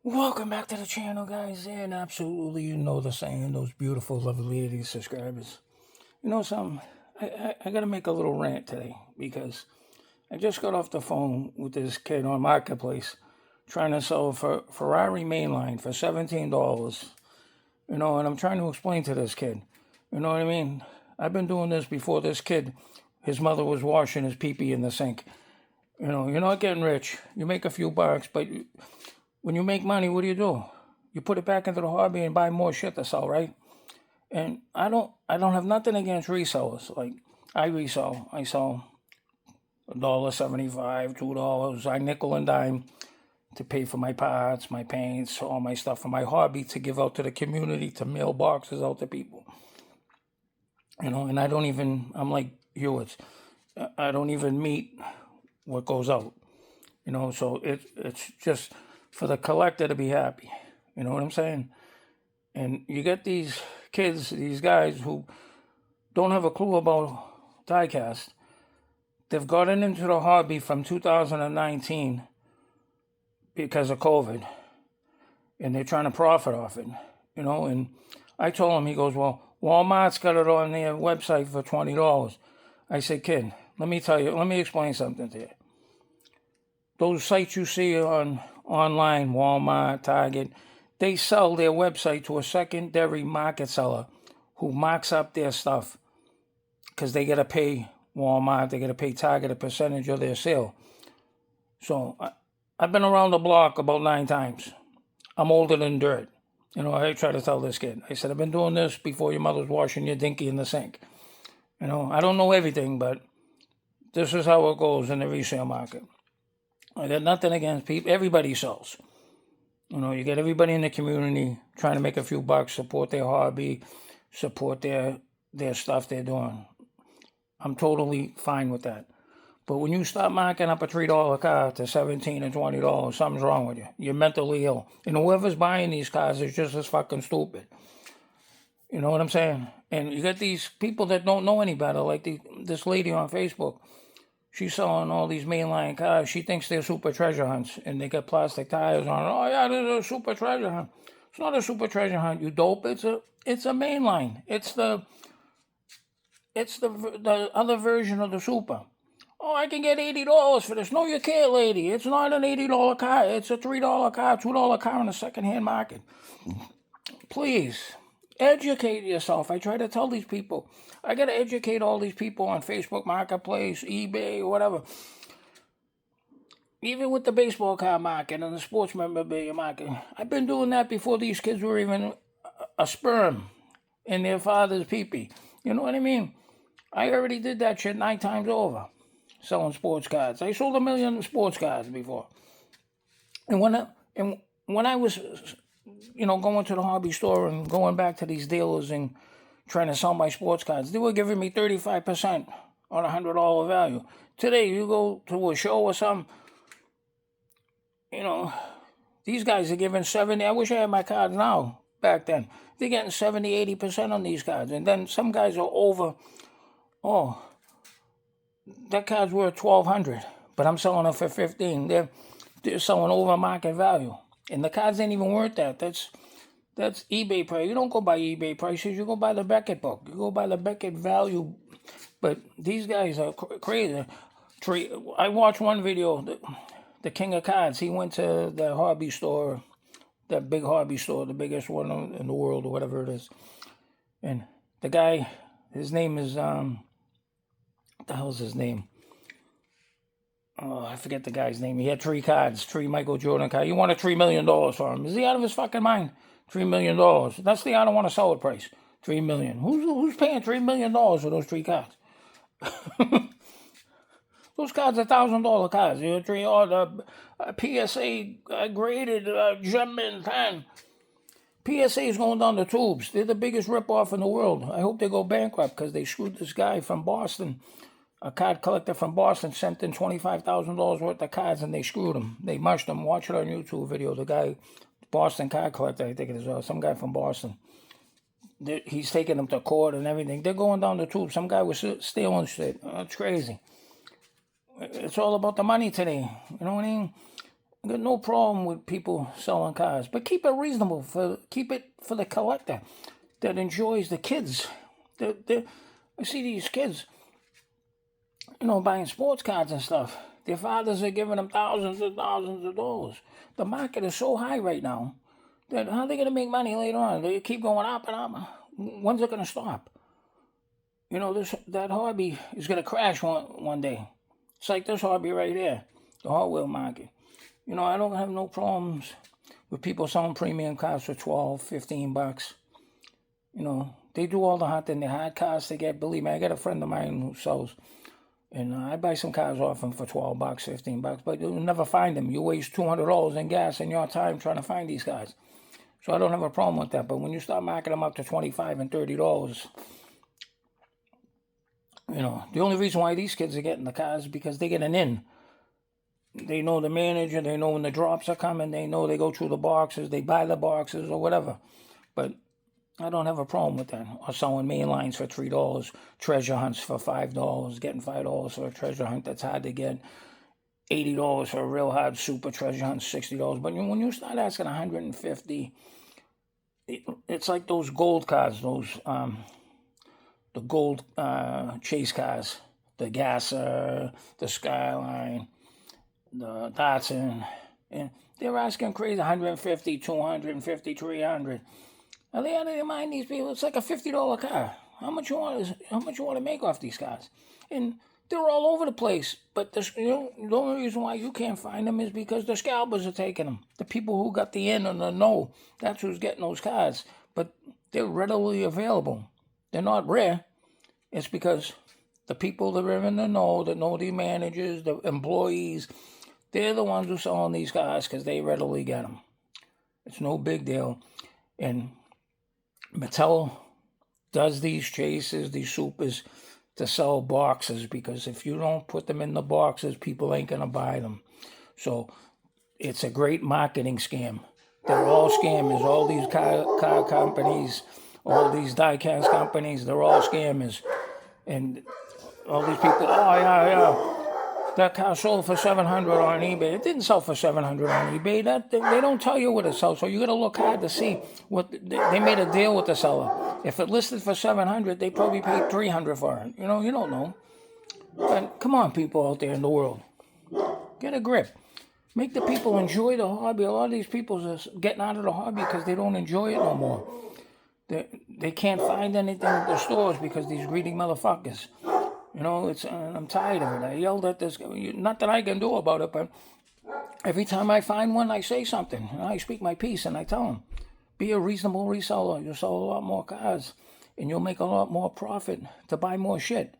Welcome back to the channel, guys, and absolutely, you know the saying, those beautiful, lovely ladies, subscribers. You know something? I got to make a little rant today because I just got off the phone with this kid on Marketplace trying to sell a Ferrari mainline for $17. And I'm trying to explain to this kid, you know what I mean? I've been doing this before this kid. His mother was washing his pee-pee in the sink. You're not getting rich. You make a few bucks, but when you make money, what do? You put it back into the hobby and buy more shit to sell, right? And I don't have nothing against resellers. Like I sell $1.75, $2. I nickel and dime to pay for my parts, my paints, all my stuff for my hobby to give out to the community, to mail boxes out to people. And I'm like Hewitts. I don't even meet what goes out. So it's just for the collector to be happy. You know what I'm saying? And you get these kids, these guys who don't have a clue about diecast. They've gotten into the hobby from 2019 because of COVID, and they're trying to profit off it. And I told him, he goes, well, Walmart's got it on their website for $20. I said, kid, let me explain something to you. Those sites you see online, Walmart, Target, they sell their website to a secondary market seller who marks up their stuff because they got to pay Walmart, they got to pay Target a percentage of their sale. So I've been around the block about 9 times. I'm older than dirt. I try to tell this kid. I said, I've been doing this before your mother's washing your dinky in the sink. I don't know everything, but this is how it goes in the resale market. I got nothing against people. Everybody sells. You get everybody in the community trying to make a few bucks, support their hobby, support their stuff they're doing. I'm totally fine with that. But when you start marking up a $3 car to $17 and $20, something's wrong with you. You're mentally ill. And whoever's buying these cars is just as fucking stupid. You know what I'm saying? And you get these people that don't know any better, like this lady on Facebook. She's selling all these mainline cars. She thinks they're super treasure hunts, and they got plastic tires on it. Oh yeah, this is a super treasure hunt. It's not a super treasure hunt, you dope. It's a mainline. It's the other version of the super. Oh, I can get $80 for this. No, you can't, lady. It's not an $80 car. It's a $3 car, $2 car in the secondhand market. Please, educate yourself. I try to tell these people. I got to educate all these people on Facebook Marketplace, eBay, whatever. Even with the baseball card market and the sports memorabilia market. I've been doing that before these kids were even a sperm in their father's pee-pee. You know what I mean? I already did that shit 9 times over, selling sports cards. I sold 1 million sports cards before. And when I was going to the hobby store and going back to these dealers and trying to sell my sports cards, they were giving me 35% on $100 value. Today, you go to a show or something, these guys are giving 70. I wish I had my cards now. Back then, they're getting 70, 80% on these cards. And then some guys are over, that card's worth $1,200, but I'm selling it for $15. They're selling over market value. And the cards ain't even worth that. That's eBay price. You don't go by eBay prices. You go by the Beckett book. You go by the Beckett value. But these guys are crazy. I watched one video, the King of Cards. He went to the hobby store, that big hobby store, the biggest one in the world or whatever it is. And the guy, his name is, what the hell's his name? Oh, I forget the guy's name. He had 3 cards, 3 Michael Jordan cards. You want a $3 million for him. Is he out of his fucking mind? $3 million. That's the I don't want to sell it price. $3 million. Who's paying $3 million for those 3 cards? Those cards are $1,000 cards. The PSA graded Gemmin 10. PSA is going down the tubes. They're the biggest ripoff in the world. I hope they go bankrupt because they screwed this guy from Boston. A card collector from Boston sent in $25,000 worth of cards, and they screwed him. They mushed him. Watch it on YouTube video. The guy, Boston card collector, I think it is, some guy from Boston. He's taking them to court and everything. They're going down the tube. Some guy was stealing shit. It's crazy. It's all about the money today. You know what I mean? I got no problem with people selling cars, but keep it reasonable. Keep it for the collector that enjoys the kids. I see these kids, buying sports cars and stuff. Their fathers are giving them thousands and thousands of dollars. The market is so high right now that how are they going to make money later on? They keep going up and up. When's it going to stop? That hobby is going to crash one day. It's like this hobby right here, the Hot Wheel market. I don't have no problems with people selling premium cars for $12, $15. They do all the hunting. They're hard cars to get. Believe me, I got a friend of mine who sells, and I buy some cars off him for $12, $15, but you'll never find them. You waste $200 in gas and your time trying to find these cars. So I don't have a problem with that. But when you start marking them up to $25 and $30, the only reason why these kids are getting the cars is because they get an in. They know the manager, they know when the drops are coming, they know they go through the boxes, they buy the boxes or whatever. But I don't have a problem with that. Or selling main lines for $3, treasure hunts for $5, getting $5 for a treasure hunt that's hard to get, $80 for a real hard super treasure hunt, $60. But when you start asking $150, it's like those gold cars, the gold chase cars, the Gasser, the Skyline, the Datsun, and they're asking crazy $150, $250, $300. Are they out of their mind? These people, it's like a $50 car. How much you want to make off these cars? And they're all over the place. But the only reason why you can't find them is because the scalpers are taking them. The people who got the in and the no, that's who's getting those cars. But they're readily available. They're not rare. It's because the people that are in the know, that know the managers, the employees, they're the ones who are selling these cars because they readily get them. It's no big deal. And Mattel does these chases, these supers, to sell boxes, because if you don't put them in the boxes, people ain't going to buy them. So it's a great marketing scam. They're all scammers. All these car companies, all these die-cast companies, they're all scammers. And all these people, that car sold for $700 on eBay. It didn't sell for $700 on eBay. They don't tell you what it sells, so you got to look hard to see what they made a deal with the seller. If it listed for $700, they probably paid $300 for it. You don't know. But come on, people out there in the world, get a grip. Make the people enjoy the hobby. A lot of these people are getting out of the hobby because they don't enjoy it no more. They can't find anything at the stores because these greedy motherfuckers. I'm tired of it. I yelled at this. Not that I can do about it, but every time I find one, I say something. I speak my piece and I tell them, be a reasonable reseller. You'll sell a lot more cars and you'll make a lot more profit to buy more shit.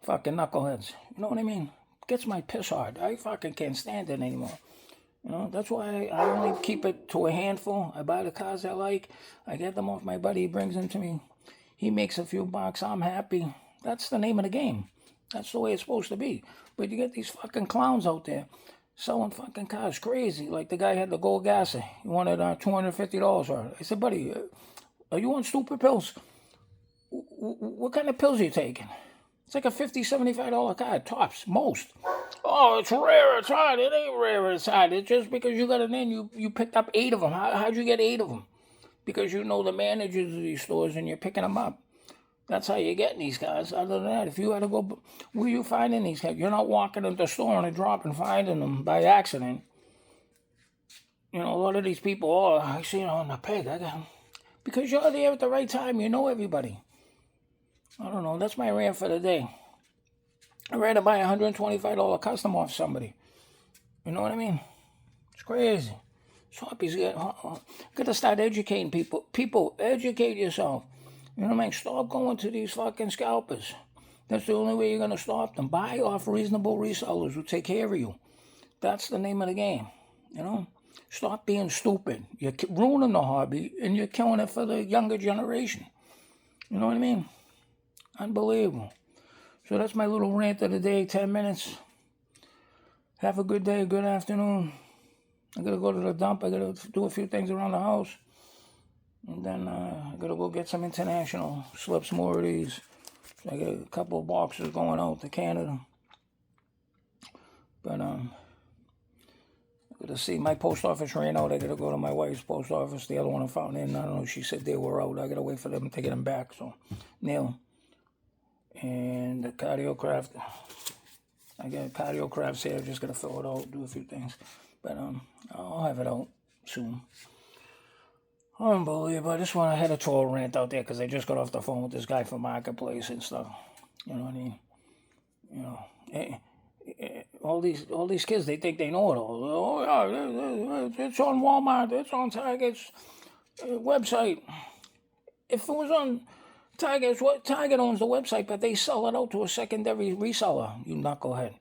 Fucking knuckleheads. You know what I mean? Gets my piss hard. I fucking can't stand it anymore. That's why I only keep it to a handful. I buy the cars I like. I get them off my buddy. He brings them to me. He makes a few bucks. I'm happy. That's the name of the game. That's the way it's supposed to be. But you get these fucking clowns out there selling fucking cars crazy. Like the guy had the gold gasser. He wanted $250 for it. I said, buddy, are you on stupid pills? What kind of pills are you taking? It's like a $50, $75 car, tops, most. Oh, it's rare, it's hard. It ain't rare, it's hard. It's just because you got it in, you picked up 8 of them. How'd you get 8 of them? Because you know the managers of these stores and you're picking them up. That's how you're getting these guys. Other than that, if you had to go, where are you finding these guys? You're not walking into the store on a drop and finding them by accident. A lot of these people, I see it on the peg. Because you're there at the right time. You know everybody. I don't know. That's my rant for the day. I'd rather buy a $125 custom off somebody. You know what I mean? It's crazy. Swappies got to start educating people. People, educate yourself. You know what I mean? Stop going to these fucking scalpers. That's the only way you're going to stop them. Buy off reasonable resellers who take care of you. That's the name of the game. Stop being stupid. You're ruining the hobby and you're killing it for the younger generation. You know what I mean? Unbelievable. So that's my little rant of the day, 10 minutes. Have a good day, good afternoon. I got to go to the dump. I got to do a few things around the house. And then I got to go get some international slips, more of these. So I got a couple of boxes going out to Canada. But Gotta see, my post office ran out. I gotta go to my wife's post office. The other one I found in, I don't know, she said they were out. I gotta wait for them to get them back. So, Neil. And the cardiocraft. I got cardiocrafts here. Just gotta fill it out, do a few things. But I'll have it out soon. Unbelievable. I just want to head a troll rant out there because I just got off the phone with this guy from Marketplace and stuff. You know what I mean? You know, all these kids, they think they know it all. Oh yeah, it's on Walmart. It's on Target's website. If it was on Target's, Target owns the website, but they sell it out to a secondary reseller. You knucklehead.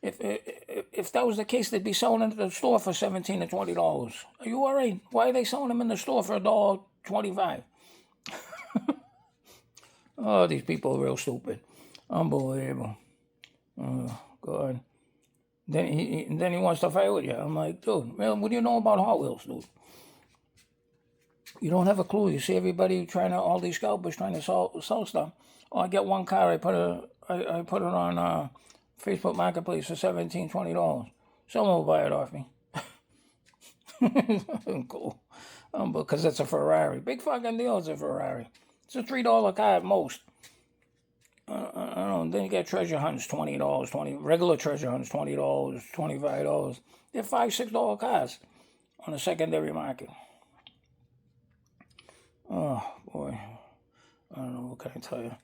If that was the case, they'd be selling it at the store for $17 to $20. Are you all right? Why are they selling them in the store for $1.25? Oh, these people are real stupid. Unbelievable. Oh, God. Then he wants to fight with you. I'm like, dude, man, what do you know about Hot Wheels, dude? You don't have a clue. You see everybody all these scalpers trying to sell stuff. Oh, I get one car, I put it on Facebook Marketplace for $17, $20. Someone will buy it off me. Cool. Because it's a Ferrari. Big fucking deal, it's a Ferrari. It's a $3 car at most. I don't know. Then you get treasure hunts, $20, regular treasure hunts, $20, $25. They're $5, $6 cars on the secondary market. Oh, boy. I don't know, what can I tell you?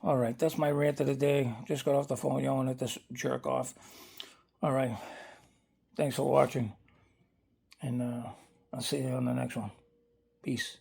All right, that's my rant of the day. Just got off the phone yelling at this jerk off. All right. Thanks for watching. And I'll see you on the next one. Peace.